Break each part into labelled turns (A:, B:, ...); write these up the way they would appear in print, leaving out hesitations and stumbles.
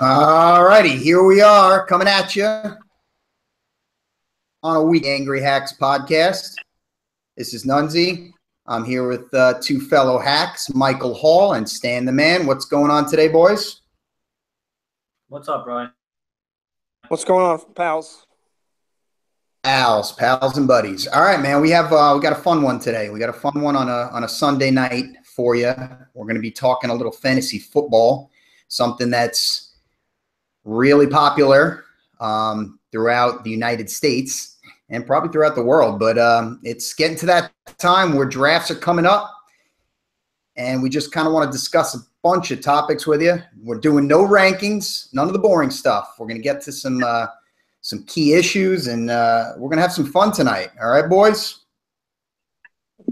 A: All righty, here we are coming at you on a week Angry Hacks podcast. This is Nunzi. I'm here with two fellow hacks, Michael Hall and Stan the Man. What's going on today, boys?
B: What's up, Brian?
C: What's going on, pals?
A: Pals and buddies. All right, man. We got a fun one today. We got a fun one on a Sunday night for you. We're going to be talking a little fantasy football, something that's really popular throughout the United States and probably throughout the world. But it's getting to that time where drafts are coming up, and we just kind of want to discuss a bunch of topics with you. We're doing no rankings, none of the boring stuff. We're going to get to some key issues, and we're going to have some fun tonight. All right, boys?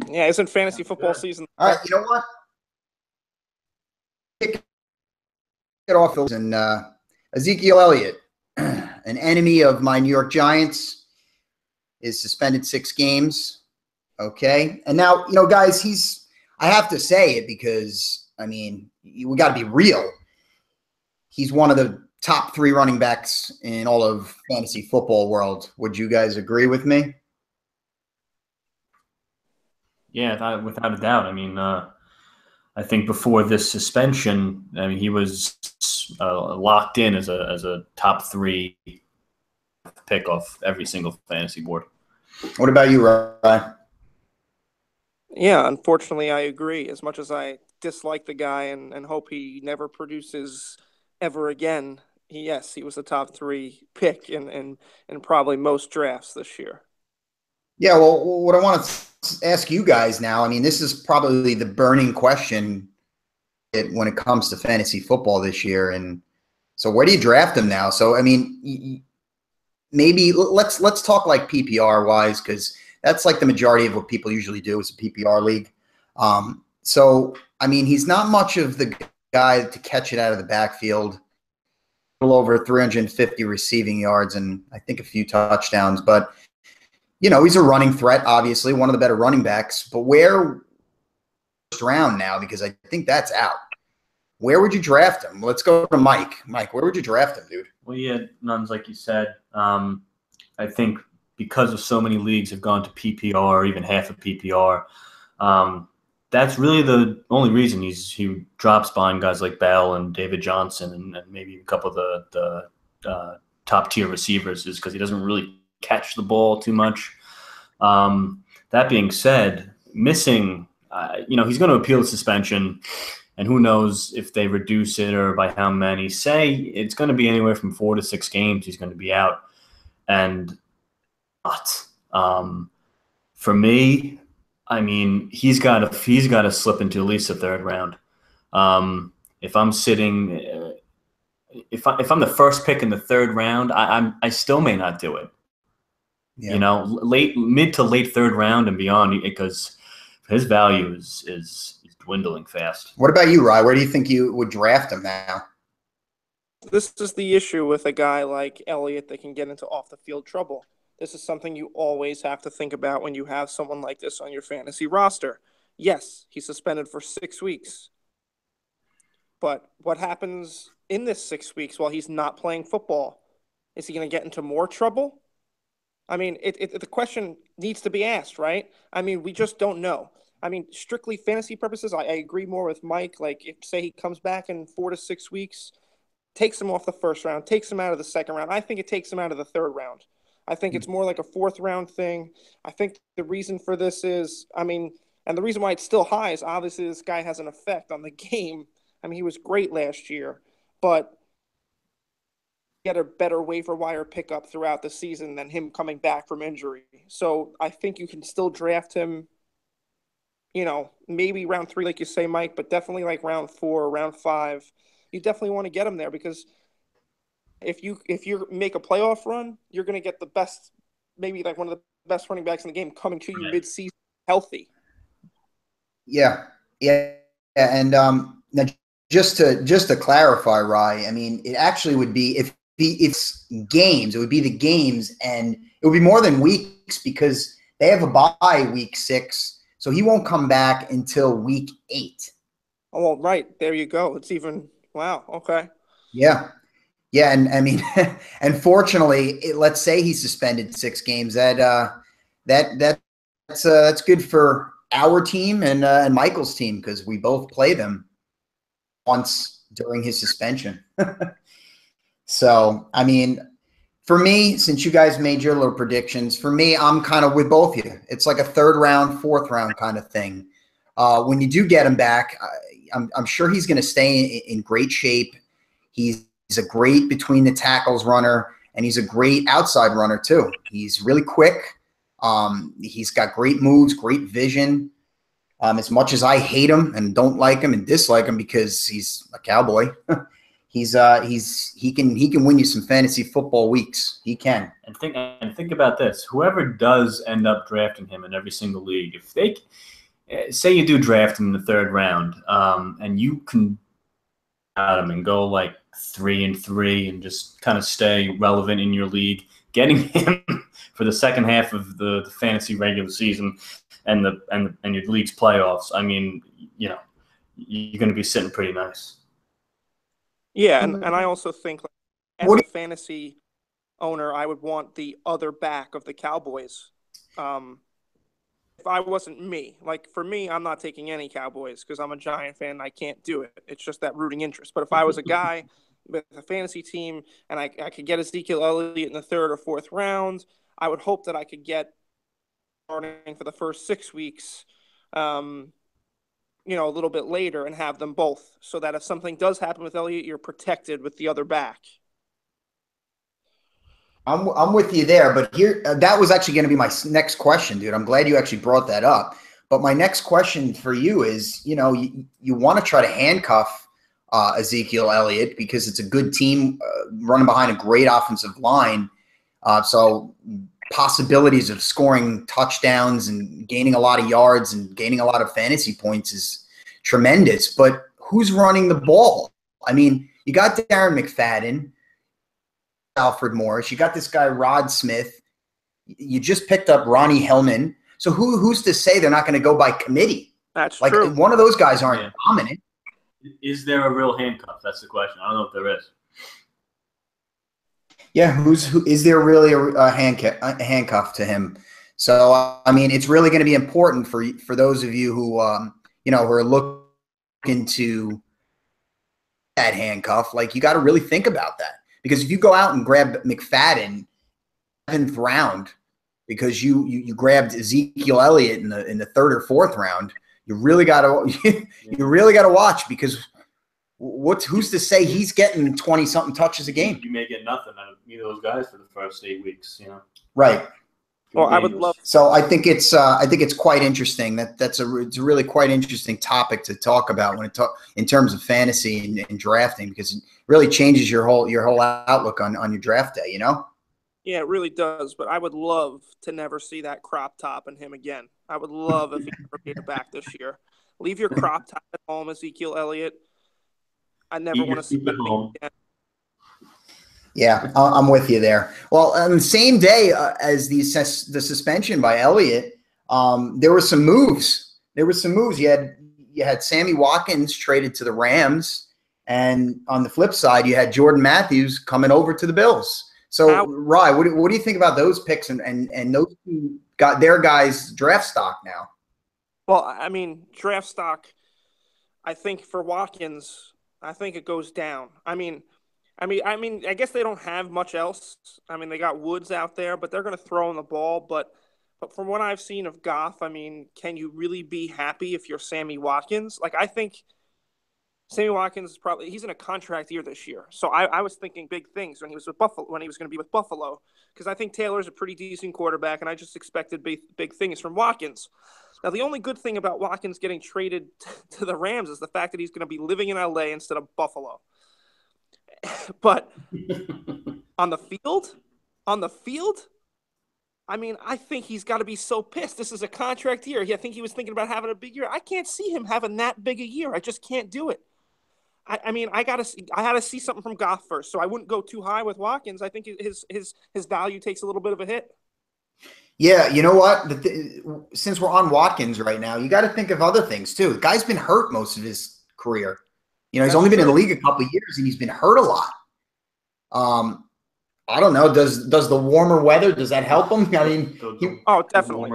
C: Yeah, isn't fantasy football season?
A: All right, you know what? Kick it off. And Ezekiel Elliott, an enemy of my New York Giants, is suspended 6 games. Okay. And now, guys, I have to say it because, we got to be real. He's one of the top 3 running backs in all of fantasy football world. Would you guys agree with me?
B: Yeah, without a doubt. I think before this suspension, he was locked in as a top 3 pick off every single fantasy board.
A: What about you, Ryan?
C: Yeah, unfortunately, I agree. As much as I dislike the guy and hope he never produces ever again, he was a top 3 pick in probably most drafts this year.
A: Yeah, well, what I want to ask you guys now, this is probably the burning question when it comes to fantasy football this year. And so where do you draft him now? So, maybe let's talk like PPR wise, because that's like the majority of what people usually do is a PPR league. So, he's not much of the guy to catch it out of the backfield. A little over 350 receiving yards and I think a few touchdowns, but he's a running threat, obviously, one of the better running backs. But where first round now, because I think that's out. Where would you draft him? Let's go to Mike. Mike, where would you draft him, dude?
B: Well, yeah, Nuns, like you said, I think because of so many leagues have gone to PPR or even half of PPR, that's really the only reason he drops behind guys like Bell and David Johnson and maybe a couple of the top tier receivers is because he doesn't really catch the ball too much. That being said, missing, he's going to appeal the suspension, and who knows if they reduce it or by how many. Say it's going to be anywhere from 4 to 6 games he's going to be out. And for me, he's got to slip into at least the 3rd round. If I'm sitting, if I'm the first pick in the 3rd round, I still may not do it. Yeah. Mid to late 3rd round and beyond, because his value is dwindling fast.
A: What about you, Rye? Where do you think you would draft him now?
C: This is the issue with a guy like Elliott that can get into off-the-field trouble. This is something you always have to think about when you have someone like this on your fantasy roster. Yes, he's suspended for 6 weeks. But what happens in this 6 weeks while he's not playing football? Is he going to get into more trouble? The question needs to be asked, right? We just don't know. Strictly fantasy purposes, I agree more with Mike. Like, if, say, he comes back in 4 to 6 weeks, takes him off the 1st round, takes him out of the 2nd round. I think it takes him out of the 3rd round. I think it's more like a 4th round thing. I think the reason for this is, and the reason why it's still high is obviously this guy has an effect on the game. He was great last year, but get a better waiver wire pickup throughout the season than him coming back from injury. So I think you can still draft him, maybe round 3, like you say, Mike, but definitely like round 4, round 5. You definitely want to get him there because if you make a playoff run, you're going to get the best, maybe like one of the best running backs in the game coming to you mid-season healthy.
A: Yeah. And now just to clarify, Rye, it actually would be if it's games, it would be the games, and it would be more than weeks because they have a bye week 6, so he won't come back until week 8.
C: Oh, well, right. There you go. It's even – wow, okay.
A: Yeah. Yeah, and I mean, unfortunately, let's say he's suspended 6 games. That's good for our team and Michael's team because we both play them once during his suspension. So, I mean, for me, since you guys made your little predictions, for me, I'm kind of with both of you. It's like a third round, fourth round kind of thing. When you do get him back, I'm sure he's going to stay in great shape. He's a great between the tackles runner, and he's a great outside runner too. He's really quick. He's got great moves, great vision. As much as I hate him and don't like him and dislike him because he's a Cowboy, he can win you some fantasy football weeks. He can.
B: And think about this: whoever does end up drafting him in every single league, if they say you do draft him in the third round, and you can out him and go like 3-3 and just kind of stay relevant in your league, getting him for the second half of the fantasy regular season and your league's playoffs. I mean, you know, you're going to be sitting pretty nice.
C: Yeah, and I also think like, as a fantasy owner, I would want the other back of the Cowboys. If I wasn't me, like for me, I'm not taking any Cowboys because I'm a Giant fan and I can't do it. It's just that rooting interest. But if I was a guy with a fantasy team and I could get Ezekiel Elliott in the third or fourth round, I would hope that I could get starting for the first 6 weeks, a little bit later and have them both so that if something does happen with Elliott, you're protected with the other back.
A: I'm with you there, but here that was actually going to be my next question, dude. I'm glad you actually brought that up. But my next question for you is, you want to try to handcuff Ezekiel Elliott because it's a good team running behind a great offensive line. So possibilities of scoring touchdowns and gaining a lot of yards and gaining a lot of fantasy points is tremendous. But who's running the ball? I mean, you got Darren McFadden, Alfred Morris. You got this guy, Rod Smith. You just picked up Ronnie Hillman. So who's to say they're not going to go by committee?
C: That's
A: like
C: true.
A: One of those guys aren't dominant.
B: Is there a real handcuff? That's the question. I don't know if there is.
A: Yeah, is there really a handcuff to him? So I mean, it's really going to be important for those of you who who are looking to that handcuff. Like you got to really think about that. Because if you go out and grab McFadden 7th round because you grabbed Ezekiel Elliott in the 3rd or 4th round, you really got to watch because who's to say he's getting 20-something touches a game?
B: You may get nothing out of either of those guys for the first 8 weeks,
A: Right.
C: Well, I would love.
A: So I think it's quite interesting. It's a really quite interesting topic to talk about in terms of fantasy and drafting because it really changes your whole outlook on your draft day.
C: Yeah, it really does. But I would love to never see that crop top in him again. I would love if he never made it back this year. Leave your crop top at home, Ezekiel Elliott. I never want to see that thing again.
A: Yeah, I'm with you there. Well, on the same day as the suspension by Elliott, there were some moves. You had Sammy Watkins traded to the Rams, and on the flip side, you had Jordan Matthews coming over to the Bills. So, Rye, what do you think about those picks and those two got their guys' draft stock now?
C: Well, I mean, draft stock, I think for Watkins, I think it goes down. I mean, I guess they don't have much else. I mean, they got Woods out there, but they're going to throw in the ball. But from what I've seen of Goff, I mean, can you really be happy if you're Sammy Watkins? Like, I think Sammy Watkins is he's in a contract year this year. So I was thinking big things when he was with Buffalo, when he was going to be with Buffalo, because I think Taylor's a pretty decent quarterback, and I just expected big things from Watkins. Now, the only good thing about Watkins getting traded to the Rams is the fact that he's going to be living in LA instead of Buffalo. But on the field, I mean, I think he's got to be so pissed. This is a contract year. I think he was thinking about having a big year. I can't see him having that big a year. I just can't do it. I mean, I had to see something from Goff first, so I wouldn't go too high with Watkins. I think his value takes a little bit of a hit.
A: Yeah, you know what? Since we're on Watkins right now, you got to think of other things too. The guy's been hurt most of his career. He's only been in the league a couple of years, and he's been hurt a lot. I don't know. Does the warmer weather, does that help him? I mean,
C: definitely.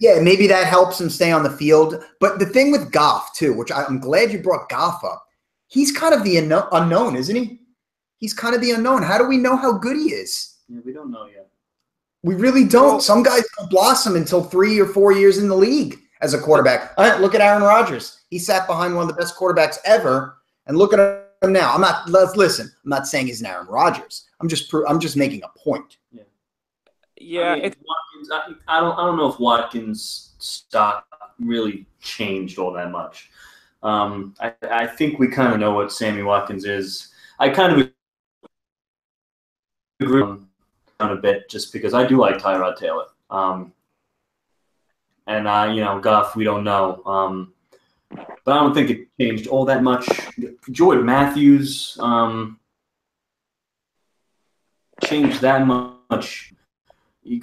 A: Yeah, maybe that helps him stay on the field. But the thing with Goff too, which I'm glad you brought Goff up, he's kind of the unknown, isn't he? He's kind of the unknown. How do we know how good he is?
B: Yeah, we don't know yet.
A: We really don't. Some guys don't blossom until 3 or 4 years in the league as a quarterback. Look at Aaron Rodgers. He sat behind one of the best quarterbacks ever, and look at him now. Listen. I'm not saying he's an Aaron Rodgers. I'm just making a point.
B: Yeah.
C: Yeah.
B: I mean, Watkins, I don't know if Watkins' stock really changed all that much. I think we kind of know what Sammy Watkins is. I kind of agree on a bit just because I do like Tyrod Taylor. And Goff, we don't know. But I don't think it changed all that much. Jordan Matthews changed that much. He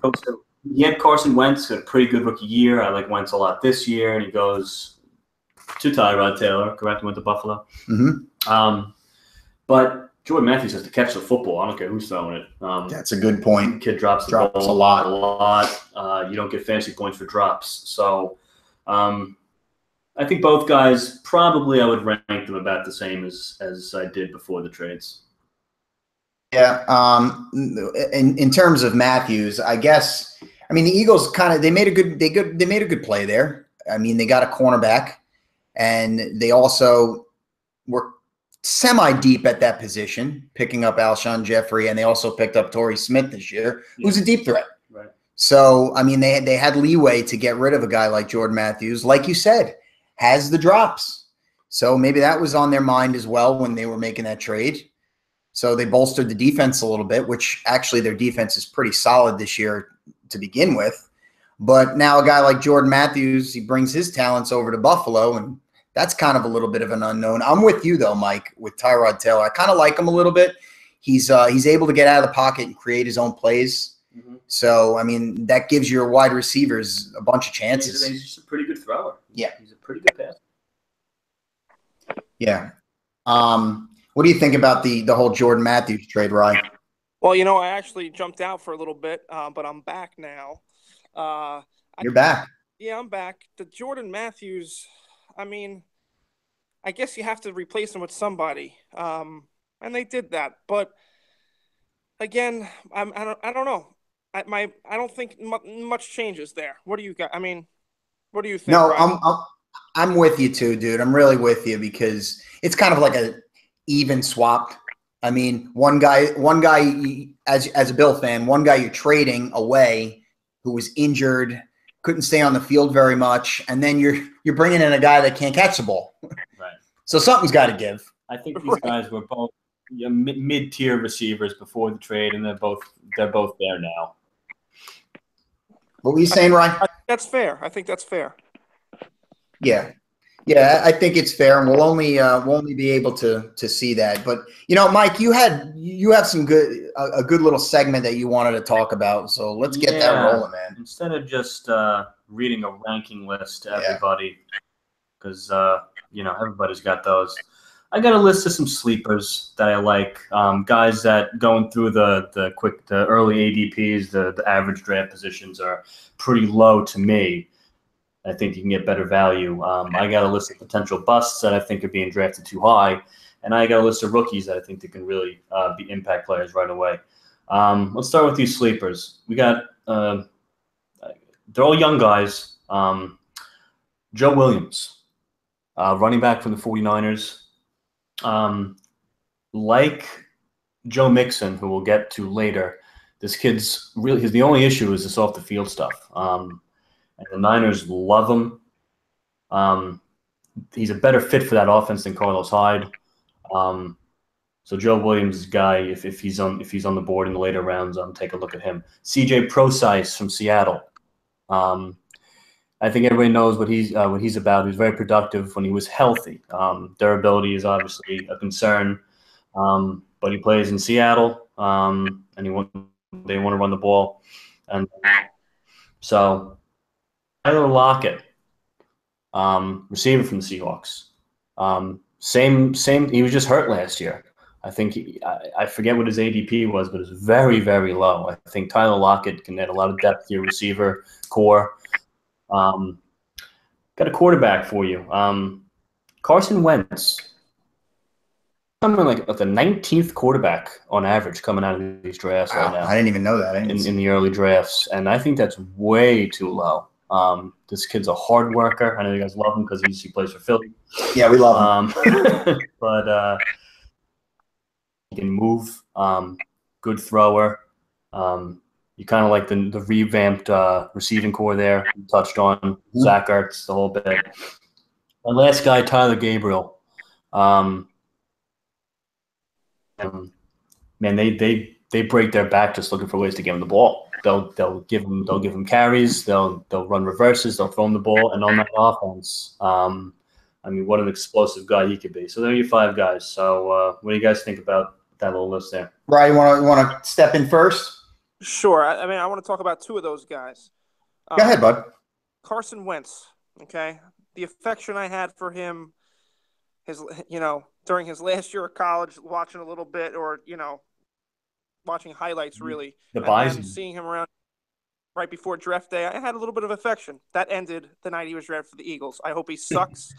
B: had Carson Wentz, had a pretty good rookie year. I like Wentz a lot this year, and he goes to Tyrod Taylor. Correct, he went to Buffalo.
A: Mm-hmm.
B: But Jordan Matthews has to catch the football. I don't care who's throwing it.
A: That's a good point.
B: Kid drops the ball
A: a lot.
B: You don't get fancy points for drops. So I think both guys, probably I would rank them about the same as I did before the trades.
A: Yeah. In terms of Matthews, I guess, I mean, the Eagles they made a good play there. I mean, they got a cornerback, and they also were semi-deep at that position, picking up Alshon Jeffrey, and they also picked up Torrey Smith this year, who's a deep threat.
B: Right.
A: So, I mean, they had leeway to get rid of a guy like Jordan Matthews, like you said, has the drops. So maybe that was on their mind as well when they were making that trade. So they bolstered the defense a little bit, which actually their defense is pretty solid this year to begin with. But now a guy like Jordan Matthews, he brings his talents over to Buffalo, and that's kind of a little bit of an unknown. I'm with you, though, Mike, with Tyrod Taylor. I kind of like him a little bit. He's able to get out of the pocket and create his own plays. Mm-hmm. So, I mean, that gives your wide receivers a bunch of chances.
B: He's just a pretty good thrower.
A: Yeah.
B: He's a pretty good passer.
A: Yeah. What do you think about the whole Jordan Matthews trade, Ryan?
C: Well, I actually jumped out for a little bit, but I'm back now.
A: You're back.
C: Yeah, I'm back. The Jordan Matthews, I mean, I guess you have to replace him with somebody, and they did that. But again, I don't know. I don't think much changes there. What do you got? I mean, what do you think?
A: No,
C: Ryan?
A: I'm with you too, dude. I'm really with you because it's kind of like a even swap. I mean, one guy, as a Bill fan, one guy you're trading away who was injured, couldn't stay on the field very much, and then you're bringing in a guy that can't catch the ball.
B: Right.
A: So something's got to give.
B: I think these guys were both mid-tier receivers before the trade, and they're both there now.
A: What were you saying, Ryan?
C: That's fair. I think that's fair.
A: Yeah. Yeah, I think it's fair, and we'll only be able to see that. But Mike, you have some a good little segment that you wanted to talk about. So let's get that rolling, man.
B: Instead of just reading a ranking list to everybody, because everybody's got those. I got a list of some sleepers that I like. Guys that going through the early ADPs, the average draft positions are pretty low to me. I think you can get better value. I got a list of potential busts that I think are being drafted too high, and I got a list of rookies that I think that can really be impact players right away. Let's start with these sleepers. We got they're all young guys. Joe Williams, running back from the 49ers. Like Joe Mixon, who we'll get to later, this kid's really the only issue is this off the field stuff. And the Niners love him. He's a better fit for that offense than Carlos Hyde. So Joe Williams is a guy, if he's on the board in the later rounds, take a look at him. CJ Prosise from Seattle. I think everybody knows what he's about. He was very productive when he was healthy. Durability is obviously a concern, but he plays in Seattle, and they want to run the ball, and so Tyler Lockett, receiver from the Seahawks. Same. He was just hurt last year. I think I forget what his ADP was, but it's very, very low. I think Tyler Lockett can add a lot of depth to your receiver core. Got a quarterback for you. Carson Wentz. Something like the 19th quarterback on average coming out of these drafts right now.
A: I didn't even know that.
B: In the early drafts, and I think that's way too low. This kid's a hard worker. I know you guys love him because he plays for Philly.
A: Yeah, we love
B: him. But he can move. Good thrower. You kind of like the revamped receiving core there. You touched on Zach Ertz the whole bit. My last guy, Tyler Gabriel. Man, they break their back just looking for ways to give him the ball. They'll give him carries. They'll run reverses. They'll throw him the ball, and on that offense, I mean, what an explosive guy he could be. So there are your 5 guys. So what do you guys think about that little list there?
A: Brian, you want to step in first?
C: Sure. I mean, I want to talk about 2 of those guys.
A: Go ahead, bud.
C: Carson Wentz. Okay, the affection I had for him, during his last year of college, watching a little bit, or watching highlights really, and then seeing him around right before draft day, I had a little bit of affection. That ended the night he was drafted for the Eagles. I hope he sucks,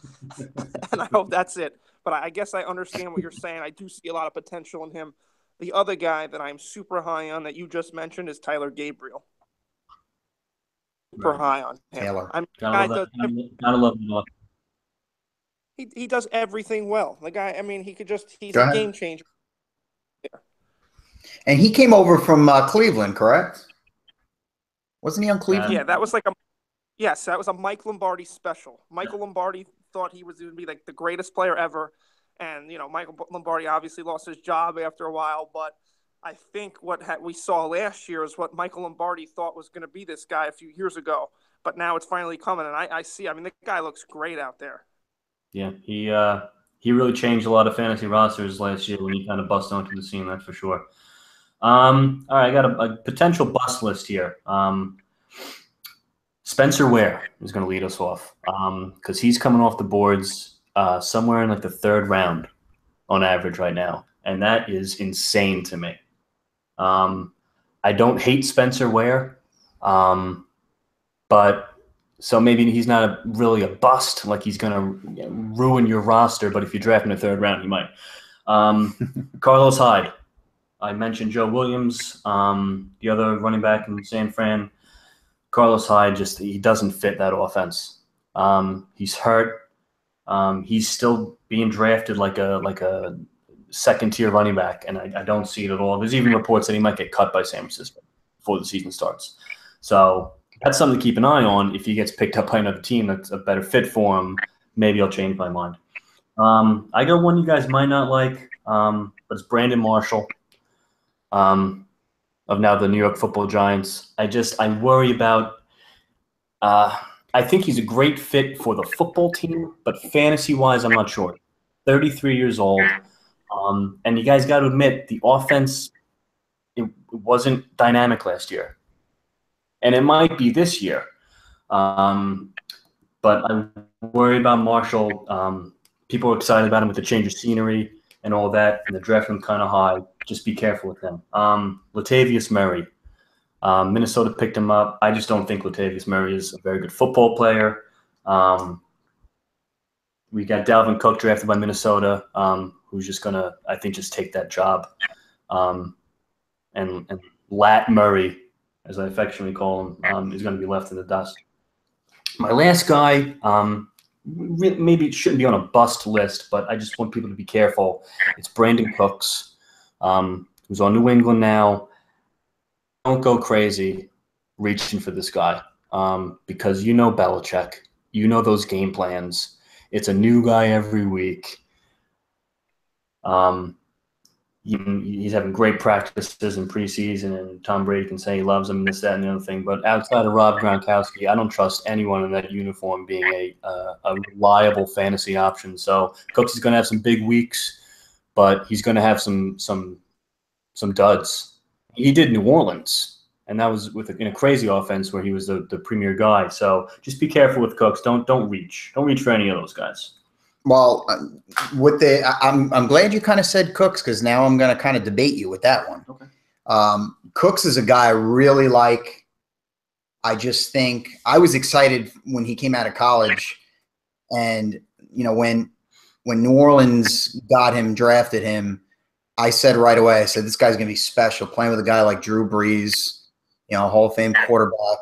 C: and I hope that's it. But I guess I understand what you're saying. I do see a lot of potential in him. The other guy that I'm super high on that you just mentioned is Tyler Gabriel. Super high on him.
A: Taylor.
B: Gotta love him.
C: He does everything well. The guy, I mean, he's a game changer. Yeah.
A: And he came over from Cleveland, correct? Wasn't he on Cleveland?
C: Yeah, that was that was a Mike Lombardi special. Michael Lombardi thought he was going to be like the greatest player ever. And, Michael Lombardi obviously lost his job after a while, but I think what we saw last year is what Michael Lombardi thought was going to be this guy a few years ago. But now it's finally coming, and I see. I mean, the guy looks great out there.
B: Yeah, he really changed a lot of fantasy rosters last year when he kind of bust onto the scene. That's for sure. All right, I got a potential bust list here. Spencer Ware is going to lead us off because he's coming off the boards somewhere in like the 3rd round on average right now, and that is insane to me. I don't hate Spencer Ware, but so maybe he's not really a bust, like he's going to ruin your roster, but if you draft in the 3rd round, he might. Carlos Hyde. I mentioned Joe Williams, the other running back in San Fran. Carlos Hyde, he doesn't fit that offense. He's hurt. He's still being drafted like a second-tier running back, and I don't see it at all. There's even reports that he might get cut by San Francisco before the season starts. So that's something to keep an eye on. If he gets picked up by another team that's a better fit for him, maybe I'll change my mind. I got one you guys might not like, but it's Brandon Marshall of now the New York Football Giants. I worry about I think he's a great fit for the football team, but fantasy-wise, I'm not sure. 33 years old. And you guys got to admit, the offense, it wasn't dynamic last year. And it might be this year. But I worry about Marshall. People are excited about him with the change of scenery and all that, and the draft him kind of high. Just be careful with him. Latavius Murray. Minnesota picked him up. I just don't think Latavius Murray is a very good football player. We got Dalvin Cook drafted by Minnesota, who's just going to, I think, just take that job. And Lat Murray, as I affectionately call him, is going to be left in the dust. My last guy, maybe it shouldn't be on a bust list, but I just want people to be careful. It's Brandon Cooks, who's on New England now. Don't go crazy reaching for this guy because you know Belichick. You know those game plans. It's a new guy every week. He's having great practices in preseason, and Tom Brady can say he loves him, this, that, and the other thing. But outside of Rob Gronkowski, I don't trust anyone in that uniform being a reliable fantasy option. So Cooks is going to have some big weeks, but he's going to have some duds. He did New Orleans, and that was in a crazy offense where he was the premier guy. So just be careful with Cooks. Don't reach. Don't reach for any of those guys.
A: Well, I'm glad you kind of said Cooks, because now I'm going to kind of debate you with that one.
B: Okay.
A: Cooks is a guy I really like. I just think I was excited when he came out of college, and when New Orleans got him, drafted him, I said right away, I said this guy's going to be special. Playing with a guy like Drew Brees, Hall of Fame quarterback,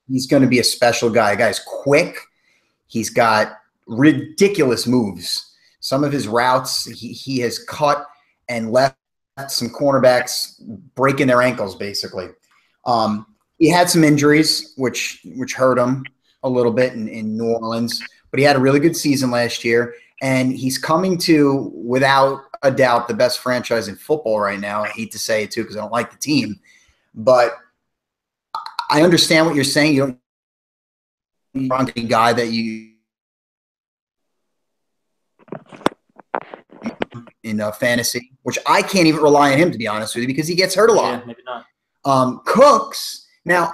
A: he's going to be a special guy. The guy's quick. He's got ridiculous moves. Some of his routes, he has cut and left some cornerbacks breaking their ankles, basically. He had some injuries, which hurt him a little bit in New Orleans, but he had a really good season last year, and he's coming to, without a doubt, the best franchise in football right now. I hate to say it, too, because I don't like the team, but I understand what you're saying. You don't want a guy that you in fantasy, which I can't even rely on him, to be honest with you, because he gets hurt a lot.
B: Yeah, maybe not.
A: Cooks, now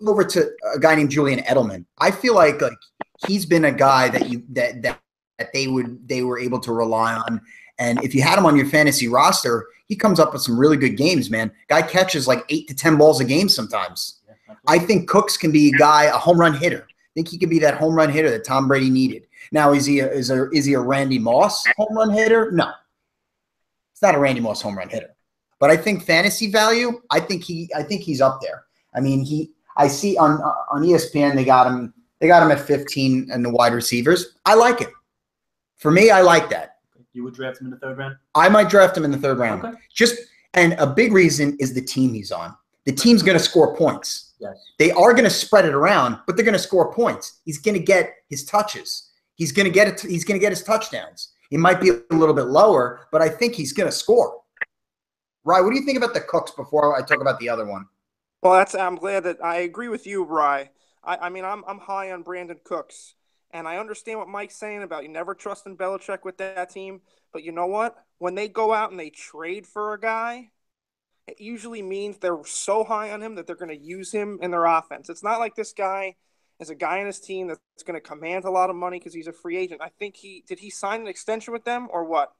A: over to a guy named Julian Edelman. I feel like he's been a guy that they were able to rely on, and if you had him on your fantasy roster, he comes up with some really good games, man. Guy catches like 8 to 10 balls a game sometimes. Yeah, I think Cooks can be a home run hitter. I think he could be that home run hitter that Tom Brady needed. Now, is he a Randy Moss home run hitter? No, it's not a Randy Moss home run hitter. But I think fantasy value, I think he's up there. I mean, I see on ESPN they got him at 15 and the wide receivers. I like it. For me, I like that.
B: You would draft him in the third round?
A: I might draft him in the third round.
B: Okay.
A: And a big reason is the team he's on. The team's going to score points.
B: Yes.
A: They are going to spread it around, but they're going to score points. He's going to get his touches. He's going to get it. He's going to get his touchdowns. He might be a little bit lower, but I think he's going to score. Rye, what do you think about the Cooks before I talk about the other one?
C: Well, I'm glad that I agree with you, Rye. I mean, I'm high on Brandon Cooks, and I understand what Mike's saying about you never trusting Belichick with that team. But you know what? When they go out and they trade for a guy, it usually means they're so high on him that they're going to use him in their offense. It's not like this guy is a guy in his team that's going to command a lot of money because he's a free agent. I think did he sign an extension with them or what?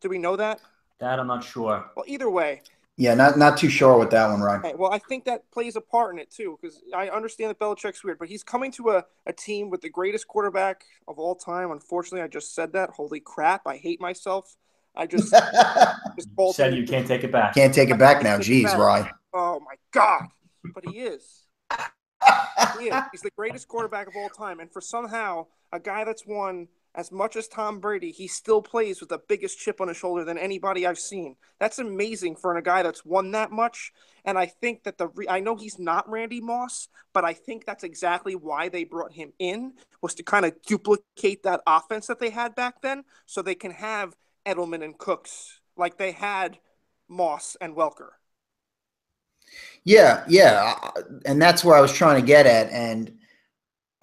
C: Do we know that?
B: That I'm not sure.
C: Well, either way.
A: Yeah, not too sure with that one, Ryan.
C: Okay, well, I think that plays a part in it, too, because I understand that Belichick's weird, but he's coming to a team with the greatest quarterback of all time. Unfortunately, I just said that. Holy crap, I hate myself. I just
B: said you can't take it back.
A: Can't take it back now. Jeez, Ryan.
C: Oh, my God. But he is. He is. He's the greatest quarterback of all time, and for somehow a guy that's won as much as Tom Brady, he still plays with the biggest chip on his shoulder than anybody I've seen. That's amazing for a guy that's won that much. And I think that I know he's not Randy Moss, but I think that's exactly why they brought him in, was to kind of duplicate that offense that they had back then, so they can have Edelman and Cooks like they had Moss and Welker.
A: Yeah, and that's where I was trying to get at. And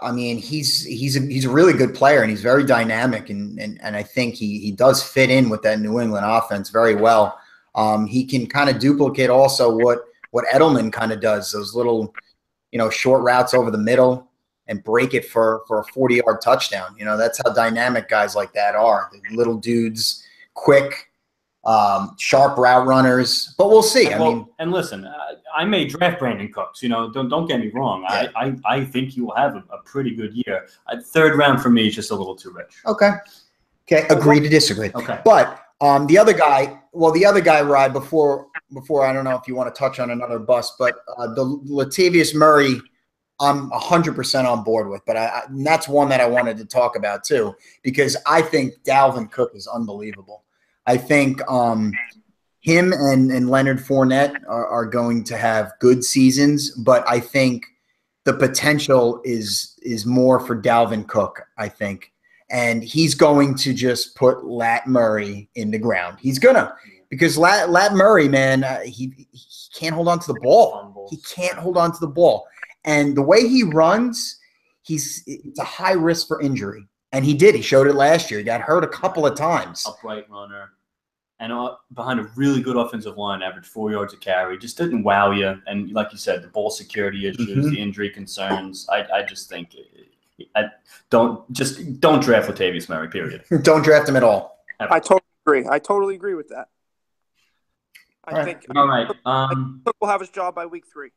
A: I mean, he's a really good player, and he's very dynamic, and I think he does fit in with that New England offense very well. He can kind of duplicate also what Edelman kind of does, those little, short routes over the middle and break it for a 40-yard touchdown. That's how dynamic guys like that are. The little dudes, quick, sharp route runners. But we'll see.
B: And listen, I may draft Brandon Cooks. Don't get me wrong.
A: Yeah.
B: I think he will have a pretty good year. Third round for me is just a little too rich.
A: Okay. Agree to disagree.
B: Okay.
A: But the other guy, Rye, before I don't know if you want to touch on another bust, but the Latavius Murray, I'm 100% on board with. But and that's one that I wanted to talk about too, because I think Dalvin Cook is unbelievable. I think him and Leonard Fournette are going to have good seasons, but I think the potential is more for Dalvin Cook, I think. And he's going to just put Lat Murray in the ground. He's going to, because Lat Murray, man, he can't hold on to the ball. He can't hold on to the ball. And the way he runs, it's a high risk for injury. And he did. He showed it last year. He got hurt a couple of times.
B: Upright runner. And behind a really good offensive line, averaged 4 yards a carry. Just didn't wow you. And like you said, the ball security issues, the injury concerns. I just think don't draft Latavius Murray. Period.
A: Don't draft him at all.
C: Ever. I totally agree with that. I think
B: all right.
C: Cook will have his job by week 3.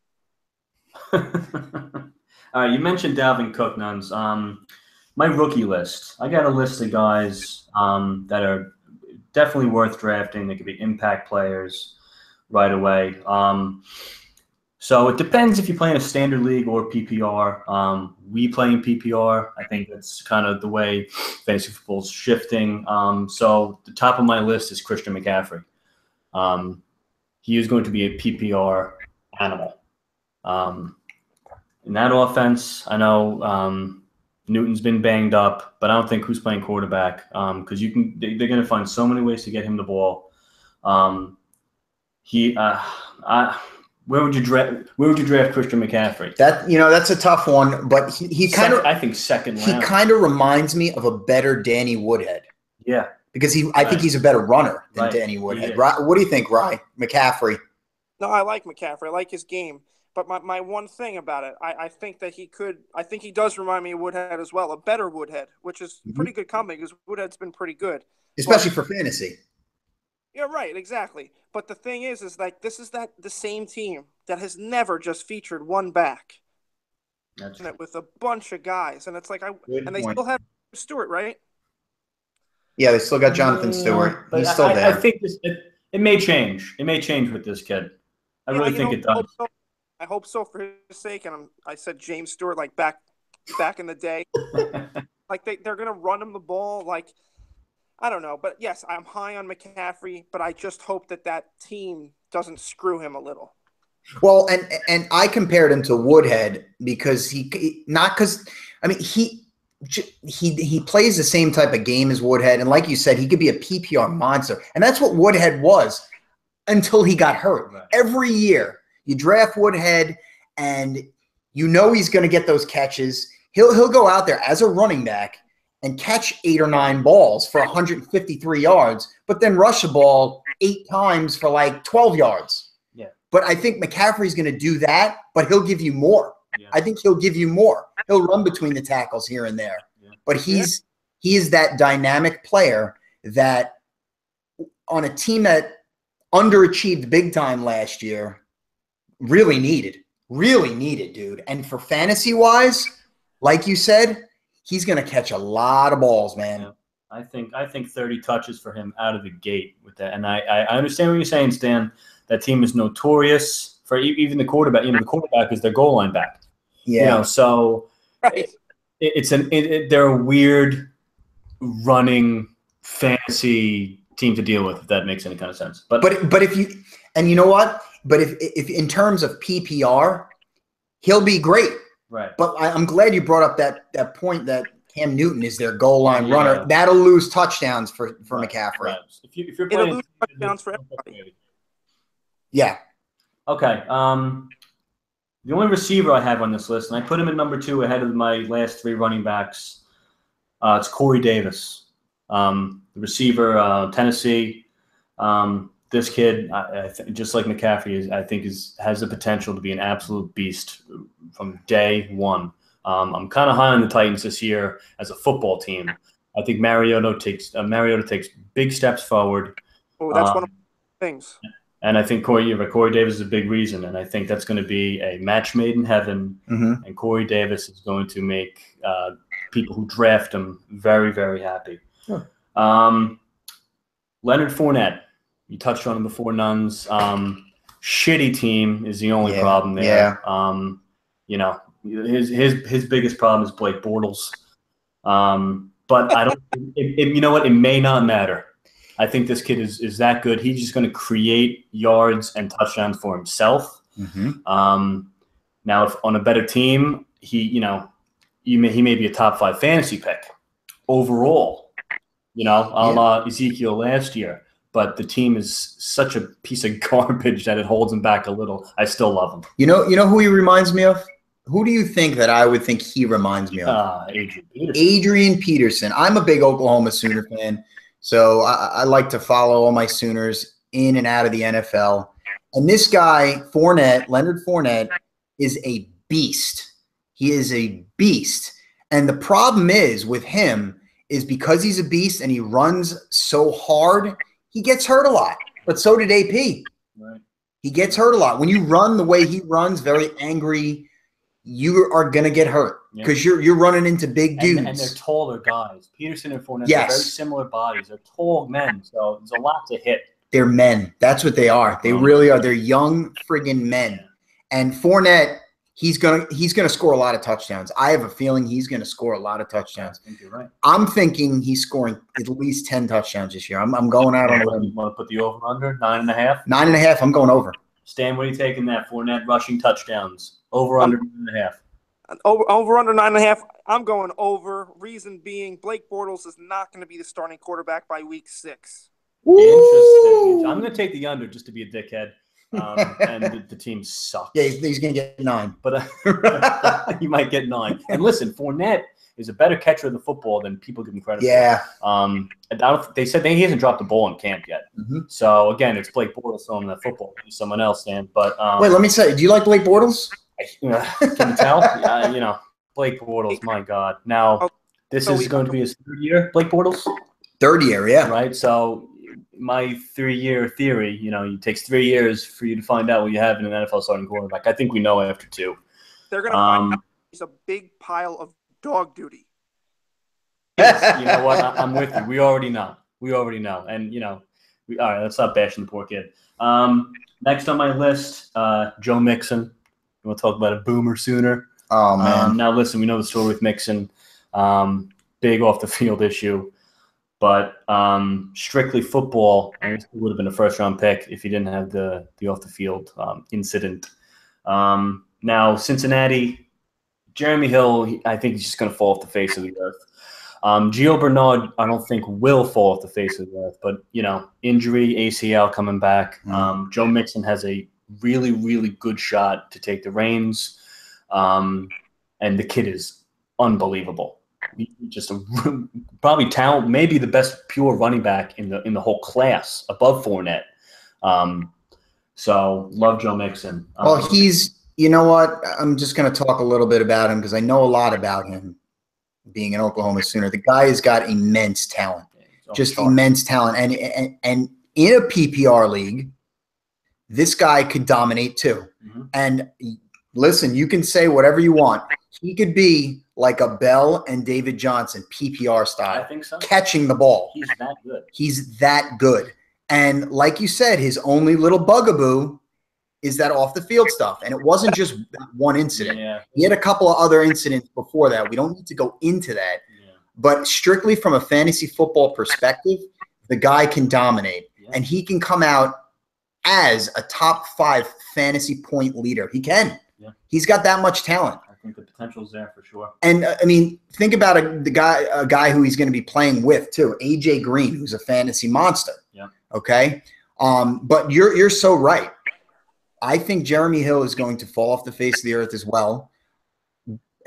B: All right, you mentioned Dalvin Cook, Nuns. My rookie list. I got a list of guys that are definitely worth drafting. They could be impact players right away. So it depends if you play in a standard league or PPR. We play in PPR. I think that's kind of the way fantasy football is shifting. So the top of my list is Christian McCaffrey. He is going to be a PPR animal. In that offense, I know Newton's been banged up, but I don't think who's playing quarterback because they're going to find so many ways to get him the ball. Where would you draft Christian McCaffrey?
A: That's a tough one, but he kind of,
B: I think, second round.
A: He kind of reminds me of a better Danny Woodhead.
B: Yeah,
A: because I think he's a better runner than Danny Woodhead. What do you think, Rye? McCaffrey?
C: No, I like McCaffrey. I like his game. But my one thing about it, I think that I think he does remind me of Woodhead as well, a better Woodhead, which is pretty good coming because Woodhead's been pretty good.
A: Especially for fantasy.
C: Yeah, right, exactly. But the thing is like this is the same team that has never just featured one back. That's with a bunch of guys. And it's like they still have Stewart, right?
A: Yeah, they still got Jonathan Stewart. He's still there.
B: I think it may change. It may change with this kid. I really think it does.
C: I hope so for his sake. And I said James Stewart like back in the day. Like they're gonna run him the ball. Like I don't know, but yes, I'm high on McCaffrey. But I just hope that team doesn't screw him a little.
A: Well, and I compared him to Woodhead because he plays the same type of game as Woodhead, and like you said, he could be a PPR monster, and that's what Woodhead was until he got hurt. Right. Every year. You draft Woodhead, and he's going to get those catches. He'll go out there as a running back and catch 8 or 9 balls for 153 yards, but then rush the ball 8 times for like 12 yards.
B: Yeah.
A: But I think McCaffrey's going to do that, but he'll give you more. Yeah. I think he'll give you more. He'll run between the tackles here and there. Yeah. But he is that dynamic player that on a team that underachieved big time last year – really needed, dude. And for fantasy-wise, like you said, he's going to catch a lot of balls, man.
B: Yeah. I think 30 touches for him out of the gate with that. And I understand what you're saying, Stan. That team is notorious for even the quarterback. The quarterback is their goal line back.
A: Yeah.
B: So
C: right.
B: They're a weird running fantasy team to deal with, if that makes any kind of sense. But
A: if you – and you know what? But if in terms of PPR, he'll be great.
B: Right.
A: But I'm glad you brought up that point that Cam Newton is their goal line runner. That'll lose touchdowns for McCaffrey.
B: Right. If you're playing,
C: it'll lose touchdowns for everybody.
A: Yeah.
B: Okay. The only receiver I have on this list, and I put him at number 2 ahead of my last 3 running backs, it's Corey Davis, the receiver, Tennessee. This kid, just like McCaffrey, I think has the potential to be an absolute beast from day one. I'm kind of high on the Titans this year as a football team. I think Mariota takes big steps forward.
C: Oh, that's one of the things.
B: And I think Corey Davis is a big reason, and I think that's going to be a match made in heaven.
A: Mm-hmm.
B: And Corey Davis is going to make people who draft him very, very happy.
A: Sure.
B: Leonard Fournette. You touched on him before, Nuns. Shitty team is the only problem there.
A: Yeah.
B: His biggest problem is Blake Bortles. But I don't. You know what? It may not matter. I think this kid is that good. He's just going to create yards and touchdowns for himself.
A: Mm-hmm.
B: Now, if on a better team, he may be a top 5 fantasy pick overall. A la Ezekiel last year. But the team is such a piece of garbage that it holds him back a little. I still love him.
A: You know who he reminds me of? Who do you think that I would think he reminds me of? Adrian Peterson. I'm a big Oklahoma Sooner fan, so I like to follow all my Sooners in and out of the NFL. And this guy, Leonard Fournette, is a beast. He is a beast. And the problem is with him is because he's a beast and he runs so hard, he gets hurt a lot. But so did AP.
B: Right.
A: He gets hurt a lot. When you run the way he runs, very angry, you are going to get hurt because you're running into big dudes.
B: And they're taller guys. Peterson and Fournette are very similar bodies. They're tall men, so there's a lot to hit.
A: They're men. That's what they are. They really are. They're young friggin' men. And Fournette, he's gonna score a lot of touchdowns. I have a feeling he's gonna score a lot of touchdowns.
B: I think you're right.
A: I'm thinking he's scoring at least 10 touchdowns this year. I'm going out on a limb.
B: You want to put the over under 9.5?
A: 9.5. I'm going over.
B: Stan, what are you taking that? Fournette rushing touchdowns. Over under 9.5.
C: Over under 9.5. I'm going over. Reason being, Blake Bortles is not going to be the starting quarterback by week 6.
B: Interesting. I'm going to take the under just to be a dickhead. And the team sucks.
A: Yeah, he's going to get 9.
B: But he might get 9. And listen, Fournette is a better catcher of the football than people give him credit for. They said he hasn't dropped the ball in camp yet.
A: Mm-hmm.
B: So, again, it's Blake Bortles throwing that football. Someone else, Dan. But
A: wait, let me say, do you like Blake Bortles?
B: Can you tell? Blake Bortles, my God. Now, this is going to be his 3rd year, Blake Bortles?
A: 3rd year, yeah.
B: Right? So, my 3-year theory, it takes 3 years for you to find out what you have in an NFL starting quarterback. I think we know after 2.
C: They're going to find out he's a big pile of dog duty.
B: Yes, you know what? I'm with you. We already know. And, all right, let's stop bashing the poor kid. Next on my list, Joe Mixon. You want to talk about a boomer sooner?
A: Oh, man.
B: Now, listen, we know the story with Mixon. Big off-the-field issue. But strictly football, it would have been a first-round pick if he didn't have the off-the-field incident. Now, Cincinnati, Jeremy Hill, I think he's just going to fall off the face of the earth. Gio Bernard, I don't think will fall off the face of the earth. But, injury, ACL coming back. Joe Mixon has a really, really good shot to take the reins. And the kid is unbelievable. Just probably talent, maybe the best pure running back in the whole class, above Fournette. So love Joe Mixon.
A: Well, you know what? I'm just going to talk a little bit about him because I know a lot about him. Being an Oklahoma Sooner, the guy has got immense talent, immense talent, and in a PPR league, this guy could dominate too. Mm-hmm. And listen, you can say whatever you want. He could be like a Bell and David Johnson, PPR style.
B: I think so.
A: Catching the ball.
B: He's that good.
A: He's that good. And like you said, his only little bugaboo is that off the field stuff. And it wasn't just that one incident.
B: Yeah.
A: He had a couple of other incidents before that. We don't need to go into that. Yeah. But strictly from a fantasy football perspective, the guy can dominate. Yeah. And he can come out as a top 5 fantasy point leader. He can. Yeah. He's got that much talent.
B: I think the potential's there for sure.
A: And I mean, think about a guy who he's going to be playing with too, AJ Green, who's a fantasy monster.
B: Yeah.
A: Okay. But you're so right. I think Jeremy Hill is going to fall off the face of the earth as well,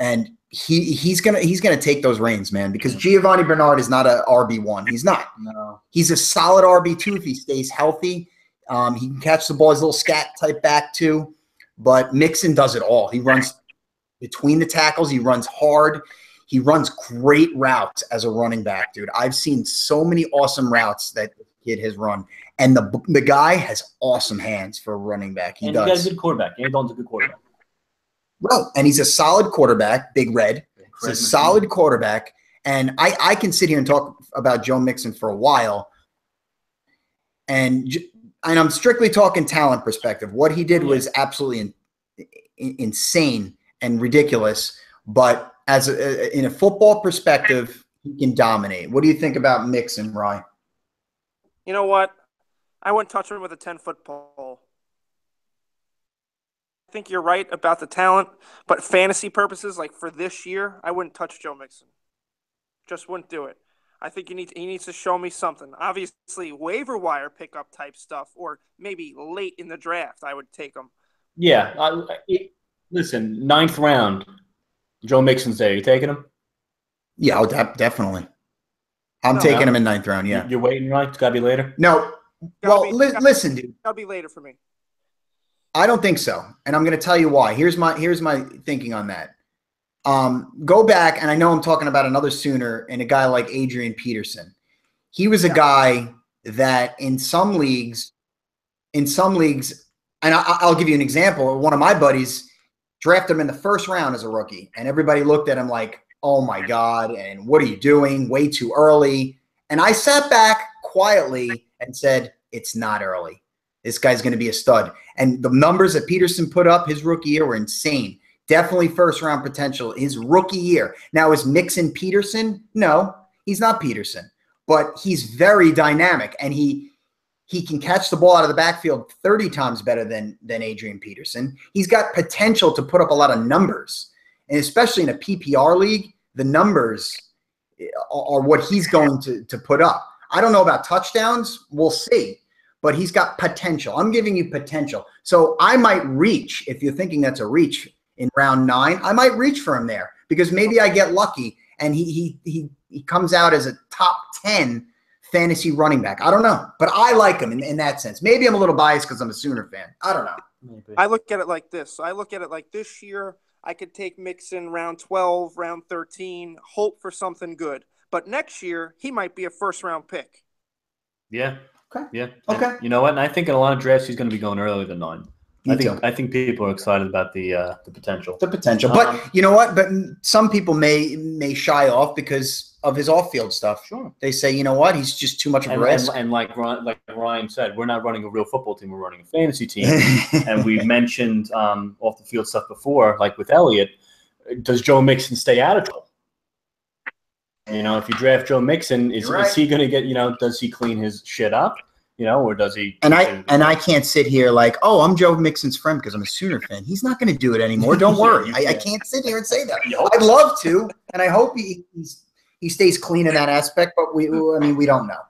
A: and he's gonna take those reins, man. Because Giovanni Bernard is not a RB1. He's not.
B: No.
A: He's a solid RB2 if he stays healthy. He can catch the ball. He's a little scat type back too. But Mixon does it all. He runs between the tackles. He runs hard. He runs great routes as a running back, dude. I've seen so many awesome routes that the kid has run. And the guy has awesome hands for a running back. He does.
B: He's got a good quarterback. Andy Dalton's a good quarterback.
A: Well, and he's a solid quarterback, Big Red. He's a solid quarterback. And I can sit here and talk about Joe Mixon for a while. And I'm strictly talking talent perspective. What he did was absolutely insane and ridiculous. But in a football perspective, he can dominate. What do you think about Mixon, Rye?
C: You know what? I wouldn't touch him with a 10-foot pole. I think you're right about the talent, but fantasy purposes, like for this year, I wouldn't touch Joe Mixon. Just wouldn't do it. I think he needs to show me something. Obviously, waiver wire pickup type stuff, or maybe late in the draft, I would take him.
B: Yeah. Listen, 9th round, Joe Mixon's there. You taking him?
A: Yeah, definitely. I'm taking him in 9th round, yeah.
B: You're waiting, right? It's got to be later?
A: No. Well, listen, dude.
C: That'll be later for me.
A: I don't think so, and I'm going to tell you why. Here's my thinking on that. Go back, and I know I'm talking about another Sooner and a guy like Adrian Peterson. He was a guy that in some leagues, and I'll give you an example. One of my buddies drafted him in the first round as a rookie, and everybody looked at him like, oh my God, and what are you doing? Way too early. And I sat back quietly and said, it's not early. This guy's going to be a stud. And the numbers that Peterson put up his rookie year were insane. Definitely first round potential his rookie year. Now, is Mixon Peterson? No, he's not Peterson, but he's very dynamic, and he can catch the ball out of the backfield 30 times better than Adrian Peterson. He's got potential to put up a lot of numbers, and especially in a PPR league, the numbers are what he's going to put up. I don't know about touchdowns. We'll see. But he's got potential. I'm giving you potential. So I might reach, if you're thinking that's a reach in round 9, I might reach for him there because maybe I get lucky and he comes out as a top 10 fantasy running back. I don't know. But I like him in that sense. Maybe I'm a little biased because I'm a Sooner fan. I don't know.
B: Maybe.
C: I look at it like this. I look at it like this year, I could take Mixon round 12, round 13, hope for something good. But next year, he might be a first-round pick.
B: Yeah.
A: Okay.
B: Yeah.
A: Okay.
B: And you know what? And I think in a lot of drafts he's going to be going earlier than 9. I think people are excited about the potential.
A: The potential. But you know what? But some people may shy off because of his off-field stuff.
B: Sure.
A: They say, you know what? He's just too much of a risk.
B: And like Ryan said, we're not running a real football team. We're running a fantasy team. And we mentioned off-the-field stuff before, like with Elliott. Does Joe Mixon stay out of trouble? You know, if you draft Joe Mixon, is he going to get, does he clean his shit up, or does he?
A: And I can't sit here like, oh, I'm Joe Mixon's friend because I'm a Sooner fan. He's not going to do it anymore. Don't worry. I can't sit here and say that. I'd love to, and I hope he stays clean in that aspect, but we don't know.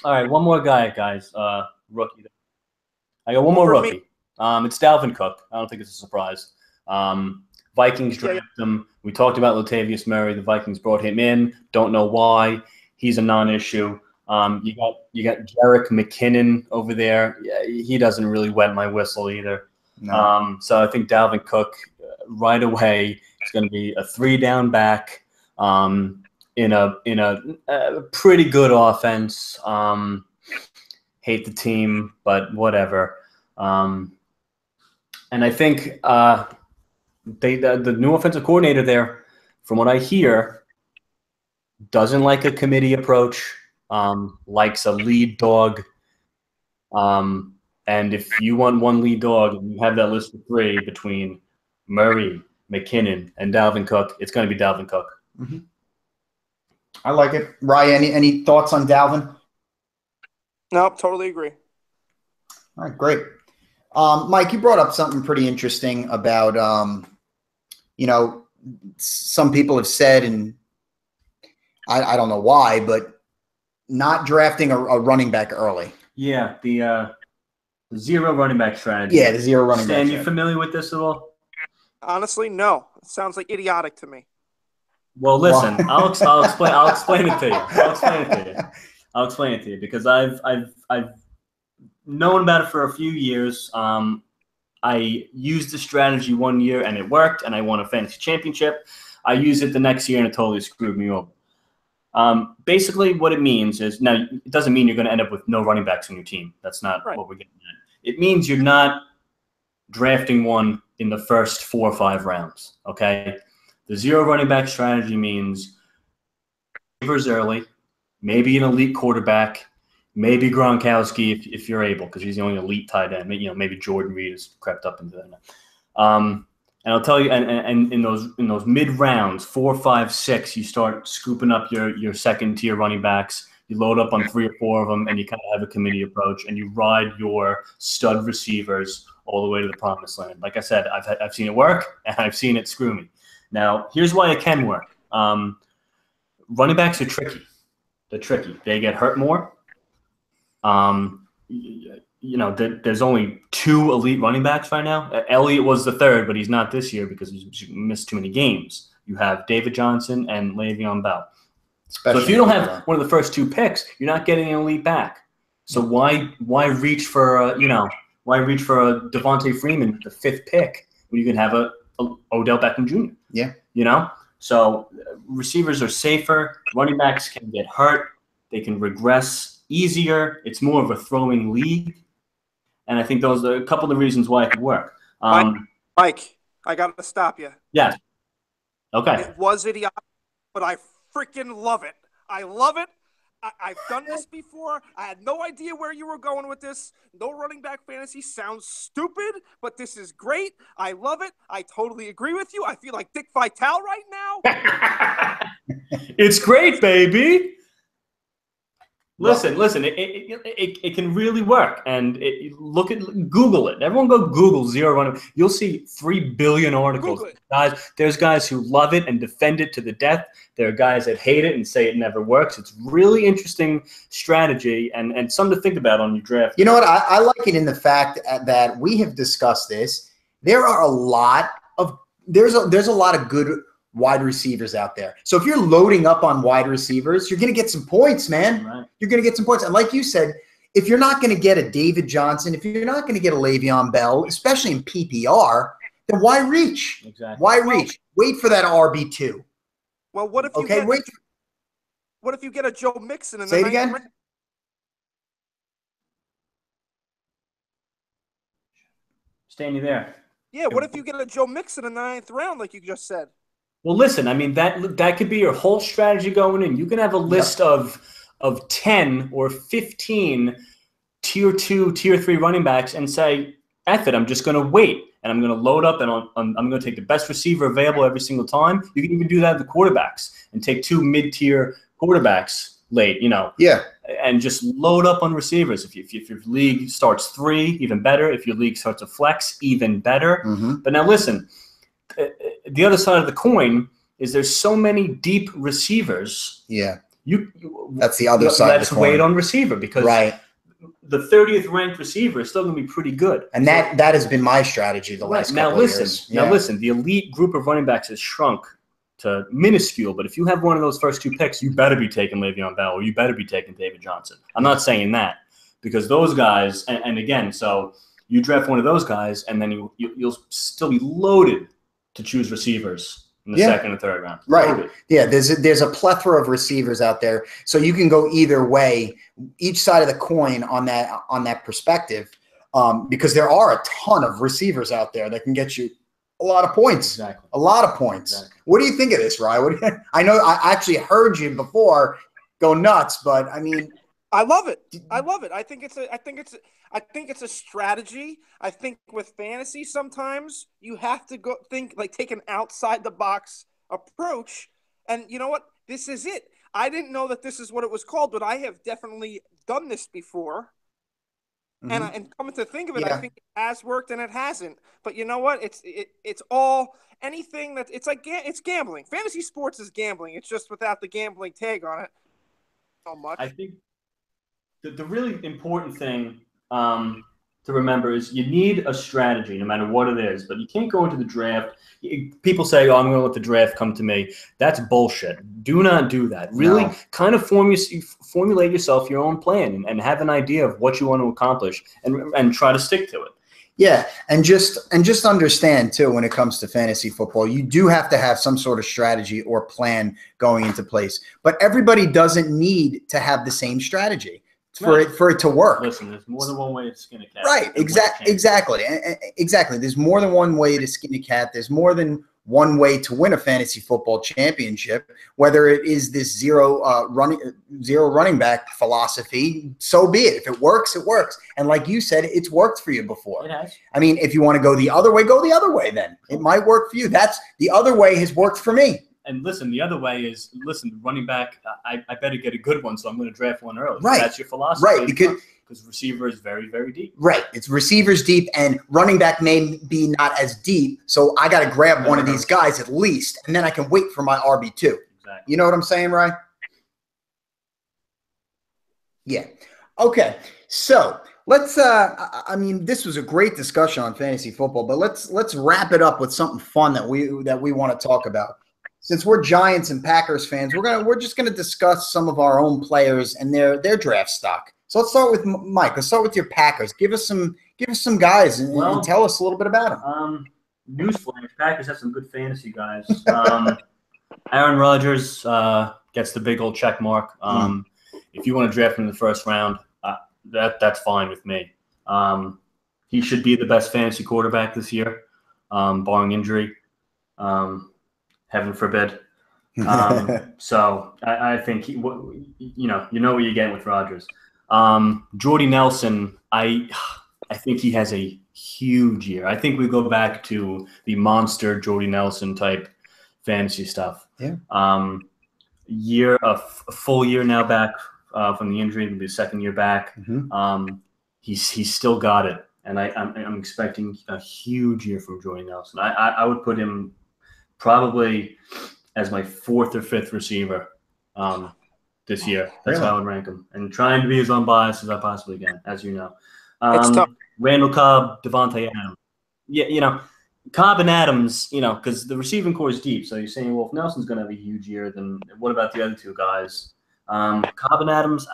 B: All right, one more guy, guys. Rookie. I got one more rookie. It's Dalvin Cook. I don't think it's a surprise. Vikings drafted him. We talked about Latavius Murray. The Vikings brought him in. Don't know why. He's a non-issue. You got Jerick McKinnon over there. Yeah, he doesn't really wet my whistle either. No. So I think Dalvin Cook right away is going to be a 3-down back in a pretty good offense. Hate the team, but whatever. And I think the new offensive coordinator there, from what I hear, doesn't like a committee approach, likes a lead dog. And if you want one lead dog, and you have that list of 3 between Murray, McKinnon, and Dalvin Cook, it's going to be Dalvin Cook.
A: Mm-hmm. I like it. Ryan, any thoughts on Dalvin?
C: No, totally agree.
A: All right, great. Mike, you brought up something pretty interesting about, some people have said, and I don't know why, but not drafting a running back early.
B: Yeah, the zero running back strategy.
A: Yeah, the zero running back.
B: Stan, you familiar with this at all?
C: Honestly, no. It sounds like idiotic to me.
B: Well, listen, I'll explain it to you. I'll explain it to you because I've known about it for a few years. I used the strategy one year and it worked, and I won a fantasy championship. I used it the next year and it totally screwed me over. Basically, what it means is, now it doesn't mean you're going to end up with no running backs on your team. That's not what we're getting at. It means you're not drafting one in the first 4 or 5 rounds. Okay, the zero running back strategy means waivers early, maybe an elite quarterback. Maybe Gronkowski if you're able, because he's the only elite tight end. Maybe Jordan Reed has crept up into that now. And I'll tell you, and in those mid rounds, 4, 5, 6, you start scooping up your second tier running backs. You load up on 3 or 4 of them, and you kind of have a committee approach, and you ride your stud receivers all the way to the promised land. Like I said, I've seen it work, and I've seen it screw me. Now, here's why it can work. Running backs are tricky. They're tricky. They get hurt more. There's only 2 elite running backs right now. Elliott was the 3rd, but he's not this year because he missed too many games. You have David Johnson and Le'Veon Bell. So if you don't have one of the first 2 picks, you're not getting an elite back. So why reach for a Devontae Freeman, the 5th pick, when you can have a Odell Beckham Jr.?
A: Yeah.
B: You know? So receivers are safer. Running backs can get hurt. They can regress easier. It's more of a throwing league. And I think those are a couple of the reasons why it could work.
C: Mike, I got to stop you.
B: Yeah. Okay.
C: It was idiotic, but I freaking love it. I love it. I've done this before. I had no idea where you were going with this. No running back fantasy sounds stupid, but this is great. I love it. I totally agree with you. I feel like Dick Vitale right now.
B: It's great, baby. Listen. It can really work, and Google it. Everyone go Google zero running. You'll see 3 billion articles. There's guys who love it and defend it to the death. There are guys that hate it and say it never works. It's really interesting strategy and something to think about on your draft.
A: You know what? I like it in the fact that we have discussed this. There's a lot of good wide receivers out there. So if you're loading up on wide receivers, you're going to get some points, man.
B: Right.
A: You're going to get some points. And like you said, if you're not going to get a David Johnson, if you're not going to get a Le'Veon Bell, especially in PPR, then why reach?
B: Exactly.
A: Why reach? Wait for that RB2.
C: Well, what if you get a Joe Mixon in
A: Say
C: the
A: it again?
C: round?
B: Standing there.
C: Yeah, what if you get a Joe Mixon in the 9th round, like you just said?
B: Well, listen, I mean, that could be your whole strategy going in. You can have a list of 10 or 15 tier 2, tier 3 running backs and say, F it, I'm just going to wait. And I'm going to load up and I'm going to take the best receiver available every single time. You can even do that with the quarterbacks and take 2 mid-tier quarterbacks late,
A: Yeah.
B: And just load up on receivers. If your league starts 3, even better. If your league starts a flex, even better.
A: Mm-hmm.
B: But now listen, the other side of the coin is there's so many deep receivers.
A: Yeah. That's the other side of the coin.
B: Let's wait on receiver because the 30th ranked receiver is still going to be pretty good.
A: And that has been my strategy the last couple of years.
B: Now listen, the elite group of running backs has shrunk to minuscule, but if you have one of those first 2 picks, you better be taking Le'Veon Bell or you better be taking David Johnson. I'm not saying that because those guys, and again, so you draft one of those guys and then you'll still be loaded to choose receivers in the 2nd and 3rd round.
A: Right.
B: Loaded.
A: Yeah, there's a plethora of receivers out there. So you can go either way, each side of the coin on that perspective, because there are a ton of receivers out there that can get you a lot of points.
B: Exactly.
A: A lot of points.
B: Exactly.
A: What do you think of this, Ryan? I know I actually heard you before go nuts, but I mean,
C: I love it. I love it. I think it's a strategy. I think with fantasy sometimes you have to take an outside the box approach. And you know what? This is it. I didn't know that this is what it was called, but I have definitely done this before. Mm-hmm. And coming to think of it, I think it has worked and it hasn't. But you know what? It's all anything that it's gambling. Fantasy sports is gambling. It's just without the gambling tag on it. So much.
B: I think the really important thing to remember is you need a strategy no matter what it is, but you can't go into the draft. People say, I'm going to let the draft come to me. That's bullshit. Do not do that. Really kind of formulate yourself your own plan and have an idea of what you want to accomplish and try to stick to it.
A: Yeah, and just understand too, when it comes to fantasy football, you do have to have some sort of strategy or plan going into place. But everybody doesn't need to have the same strategy for it to work.
B: Listen, there's more than one way to skin a cat.
A: Right, exactly. There's more than one way to skin a cat. There's more than one way to win a fantasy football championship. Whether it is this zero running back philosophy, so be it. If it works, it works. And like you said, it's worked for you before.
B: It has.
A: I mean, if you want to go the other way, go the other way. Then it might work for you. That's the other way has worked for me.
B: And listen, the other way is, running back, I better get a good one, so I'm going to draft one early.
A: Right.
B: That's your philosophy.
A: Right, because
B: receiver is very, very deep.
A: Right. It's receivers deep, and running back may be not as deep, so I got to grab one of these guys at least, and then I can wait for my RB2.
B: Exactly.
A: You know what I'm saying, Ryan? Yeah. Okay. So let's I mean, this was a great discussion on fantasy football, but let's wrap it up with something fun that we want to talk about. Since we're Giants and Packers fans, we're just gonna discuss some of our own players and their draft stock. So let's start with Mike. Let's start with your Packers. Give us some guys and tell us a little bit about them.
B: newsflash, Packers have some good fantasy guys. Aaron Rodgers gets the big old check mark. If you want to draft him in the first round, that's fine with me. He should be the best fantasy quarterback this year, barring injury. Heaven forbid. So I think you know what you're getting with Rodgers. Jordy Nelson, I think he has a huge year. I think we go back to the monster Jordy Nelson type fantasy stuff.
A: Yeah.
B: A full year now back from the injury. It'll be the second year back. He's still got it, and I'm expecting a huge year from Jordy Nelson. I would put him probably as my fourth or fifth receiver this year. That's how I would rank him, and trying to be as unbiased as I possibly can, as you know.
C: It's tough.
B: Randall Cobb, Devontae Adams. Yeah, Cobb and Adams, because the receiving core is deep. So you're saying, well, if Nelson's going to have a huge year, then what about the other two guys? Cobb and Adams,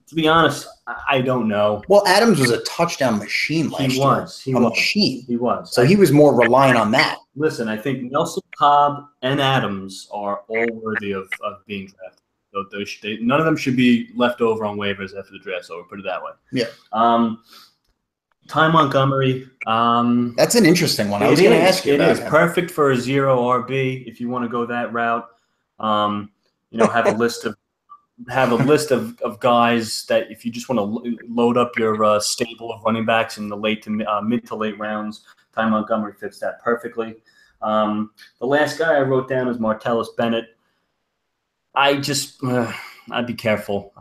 B: to be honest, I don't know.
A: Well, Adams was a touchdown machine last year.
B: He was.
A: Machine.
B: He was.
A: So he was more reliant on that.
B: Listen, I think Nelson, Cobb, and Adams are all worthy of being drafted. So none of them should be left over on waivers after the draft. So we'll put it that way.
A: Yeah.
B: Ty Montgomery.
A: That's an interesting one. I was going to ask you about
B: it is perfect for a 0 RB if you want to go that route. Have a list of guys that if you just want to load up your stable of running backs in the mid to late rounds, Ty Montgomery fits that perfectly. The last guy I wrote down is Martellus Bennett. I'd be careful.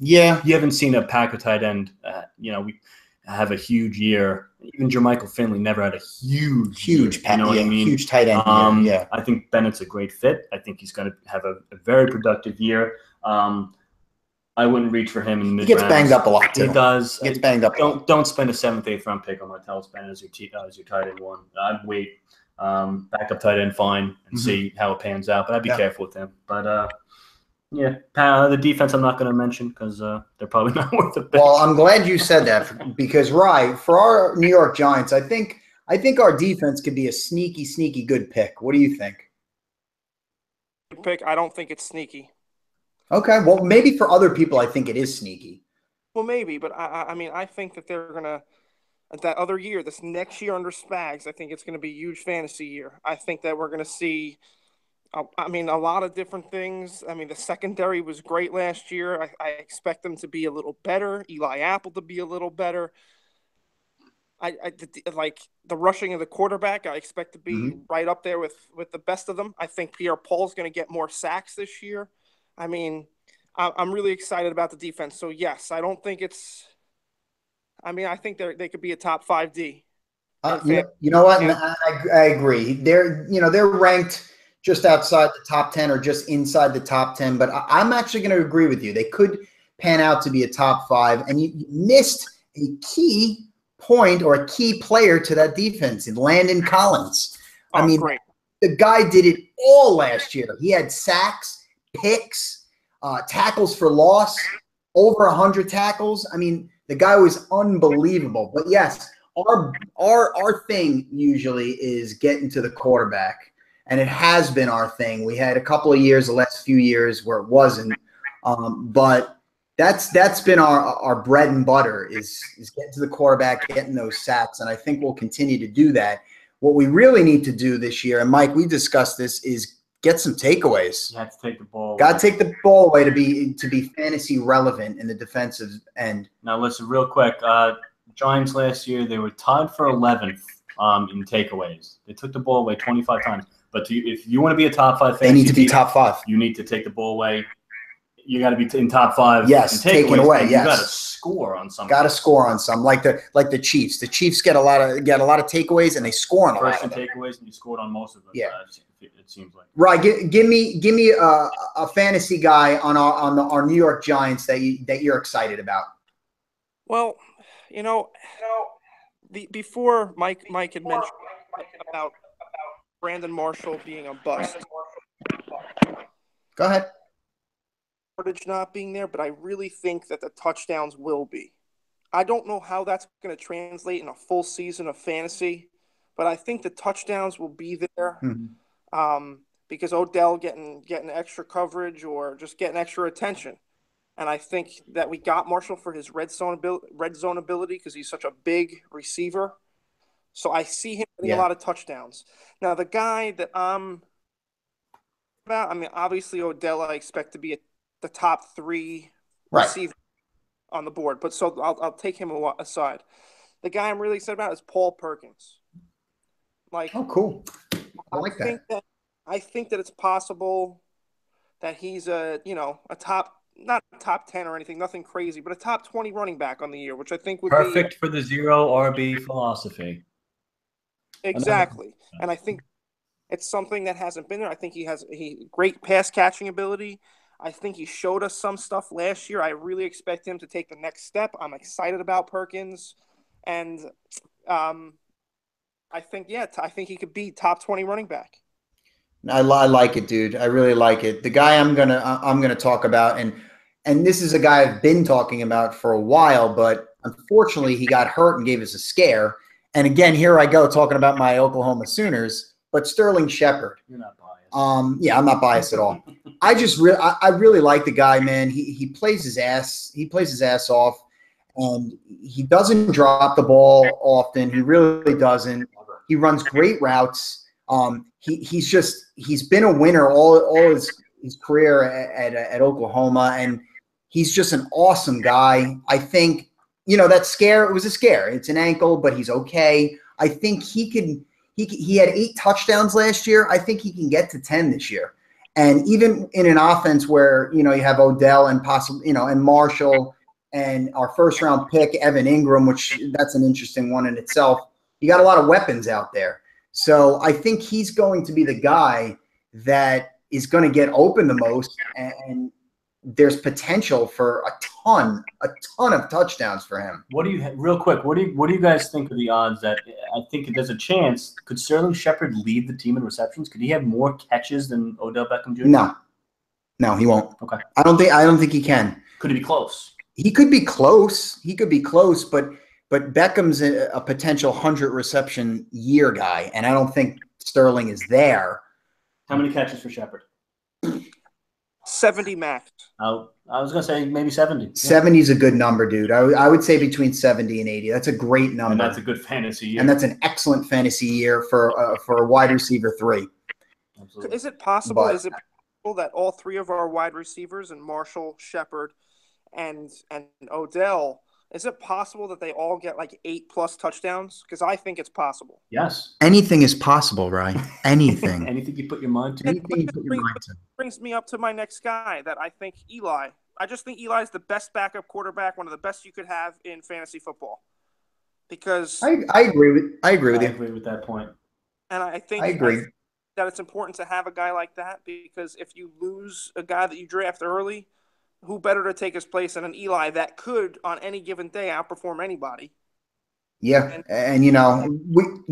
B: You haven't seen a Packer tight end. We have a huge year. Even Jermichael Finley never had a huge year, what I mean?
A: Huge tight end year.
B: I think Bennett's a great fit. I think he's going to have a very productive year. I wouldn't reach for him in the mid.
A: He gets banged up a lot too.
B: He does.
A: He gets banged up.
B: Don't spend a 7th, 8th round pick on Martellus Bennett as your tight end one. I'd wait. Backup tight end, fine, and see how it pans out. But I'd be careful with him. But the defense I'm not going to mention because they're probably not worth a pick.
A: Well, I'm glad you said that because for our New York Giants, I think our defense could be a sneaky good pick. What do you think?
C: Good pick. I don't think it's sneaky.
A: Okay, well, maybe for other people, I think it is sneaky.
C: Well, maybe, but I think that they're gonna that other year, this next year under Spags, I think it's going to be a huge fantasy year. I think that we're going to see. A lot of different things. The secondary was great last year. I expect them to be a little better. Eli Apple to be a little better. I like the rushing of the quarterback. I expect to be right up there with the best of them. I think Pierre Paul's going to get more sacks this year. I'm really excited about the defense. So yes, I don't think it's. I think they could be a top 5 D.
A: You know what? I agree. They're ranked just outside the top 10 or just inside the top 10. But I'm actually going to agree with you. They could pan out to be a top 5. And you missed a key point or a key player to that defense in Landon Collins.
C: Great.
A: The guy did it all last year. He had sacks, picks, tackles for loss, over 100 tackles. The guy was unbelievable. But yes, our thing usually is getting to the quarterback. And it has been our thing. We had a couple of years, the last few years, where it wasn't. But that's been our bread and butter is getting to the quarterback, getting those sacks. And I think we'll continue to do that. What we really need to do this year, and Mike, we discussed this, is get some takeaways.
B: You have to take the ball.
A: Got to take the ball away to be fantasy relevant in the defensive end.
B: Now, listen, real quick. Giants last year, they were tied for 11th in takeaways. They took the ball away 25 times. But if you want to be a top 5 fantasy
A: they need to be
B: team,
A: top 5.
B: You need to take the ball away. You got to be in top 5.
A: Yes, take it away. Yes,
B: you got to score on some.
A: Got to score on some, like the Chiefs. The Chiefs get a lot of takeaways and they score on a lot of them.
B: Takeaways, and you scored on most of them.
A: Yeah,
B: it seems like.
A: Right. Give me a fantasy guy on our New York Giants that you're excited about.
C: Well, before Mike had mentioned about Brandon Marshall being a bust.
A: Go ahead.
C: Not being there, but I really think that the touchdowns will be. I don't know how that's going to translate in a full season of fantasy, but I think the touchdowns will be there.
A: Mhm.
C: Because Odell getting extra coverage or just getting extra attention. And I think that we got Marshall for his red zone ability because he's such a big receiver. So I see him getting a
A: Yeah.
C: lot of touchdowns. Now, the guy that I'm about, I mean, obviously Odell, I expect to be the top 3
A: Right.
C: receiver on the board. But so I'll take him aside. The guy I'm really excited about is Paul Perkins. Like,
A: Oh, cool. I like that.
C: I think that it's possible that he's a top, not top 10 or anything, nothing crazy, but a top 20 running back on the year, which I think would
B: Perfect for the zero RB philosophy.
C: Exactly. And I think it's something that hasn't been there. I think he has great pass catching ability. I think he showed us some stuff last year. I really expect him to take the next step. I'm excited about Perkins, and I think he could be top 20 running back.
A: I like it, dude. I really like it. The guy I'm gonna talk about, and this is a guy I've been talking about for a while, but unfortunately he got hurt and gave us a scare. And again, here I go talking about my Oklahoma Sooners, but Sterling Shepard.
B: You're not biased.
A: Yeah, I'm not biased at all. I really like the guy, man. He plays his ass off, and he doesn't drop the ball often. He really doesn't. He runs great routes. He's been a winner all his career at Oklahoma, and he's just an awesome guy. I think, that scare, it was a scare. It's an ankle, but he's okay. I think he had 8 touchdowns last year. I think he can get to 10 this year. And even in an offense where, you have Odell and possibly, and Marshall and our first round pick, Evan Ingram, which that's an interesting one in itself. You got a lot of weapons out there. So I think he's going to be the guy that is going to get open the most, and there's potential for a ton of touchdowns for him.
B: What do you guys think of the odds that I think there's a chance? Could Sterling Shepard lead the team in receptions? Could he have more catches than Odell Beckham Jr.?
A: No, he won't.
B: Okay.
A: I don't think he can.
B: Could he be close?
A: He could be close. But Beckham's a potential 100 reception year guy, and I don't think Sterling is there.
B: How many catches for Shepard?
C: 70 max.
B: I was going to say maybe 70.
A: 70 is a good number, dude. I would say between 70 and 80. That's a great number.
B: And that's a good fantasy year.
A: And that's an excellent fantasy year for a wide receiver 3.
C: Absolutely. Is it possible that all 3 of our wide receivers, and Marshall, Shepard, and Odell, is it possible that they all get like 8+ touchdowns? Because I think it's possible.
B: Yes.
A: Anything is possible, Ryan. Anything.
B: Anything you put your mind to.
A: Anything you put your mind to.
C: Brings me up to my next guy, that I think Eli. I just think Eli is the best backup quarterback, one of the best you could have in fantasy football. Because
A: I agree with you.
B: I agree with that point.
C: And I think that it's important to have a guy like that, because if you lose a guy that you draft early, who better to take his place than an Eli that could, on any given day, outperform anybody?
A: Yeah, and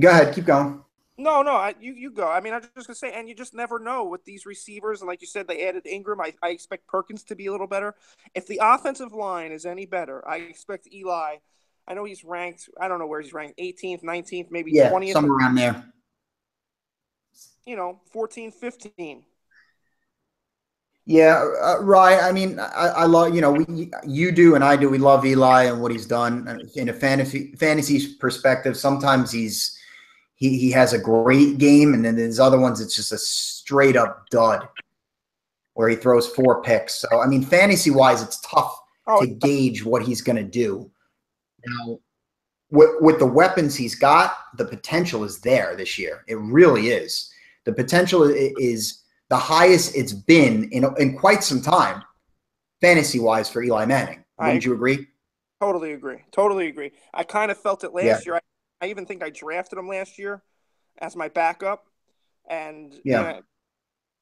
A: go ahead, keep going.
C: No, you go. I mean, I'm just going to say, and you just never know with these receivers. And like you said, they added Ingram. I expect Perkins to be a little better. If the offensive line is any better, I expect Eli. I know he's ranked, I don't know where he's ranked, 18th, 19th, maybe 20th.
A: Somewhere around there.
C: 14, 15.
A: Yeah, right. I mean, I love, you do and I do. We love Eli and what he's done in a fantasy perspective. Sometimes he has a great game, and then there's other ones it's just a straight up dud where he throws 4 picks. So I mean, fantasy wise, it's tough to gauge what he's going to do. Now, with the weapons he's got, the potential is there this year. It really is. The potential is the highest it's been in quite some time, fantasy-wise, for Eli Manning. Wouldn't you agree?
C: Totally agree. I kind of felt it last year. I even think I drafted him last year as my backup. And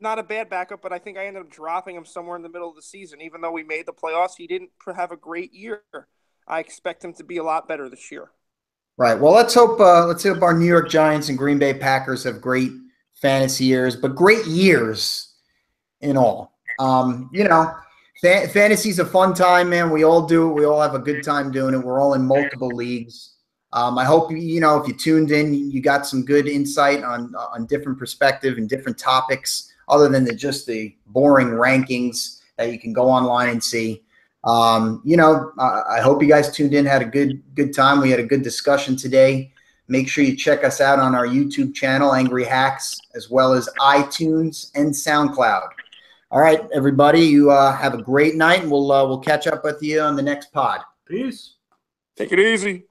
C: not a bad backup, but I think I ended up dropping him somewhere in the middle of the season. Even though we made the playoffs, he didn't have a great year. I expect him to be a lot better this year.
A: Right. Well, let's hope our New York Giants and Green Bay Packers have great fantasy years, but great years in all. Fantasy's a fun time, man. We all do. We all have a good time doing it. We're all in multiple leagues. I hope, you know, if you tuned in, you got some good insight on different perspective and different topics other than just the boring rankings that you can go online and see. You know, I hope you guys tuned in, had a good time. We had a good discussion today. Make sure you check us out on our YouTube channel, Angry Hacks, as well as iTunes and SoundCloud. All right, everybody, you have a great night, and we'll catch up with you on the next pod.
B: Peace.
C: Take it easy.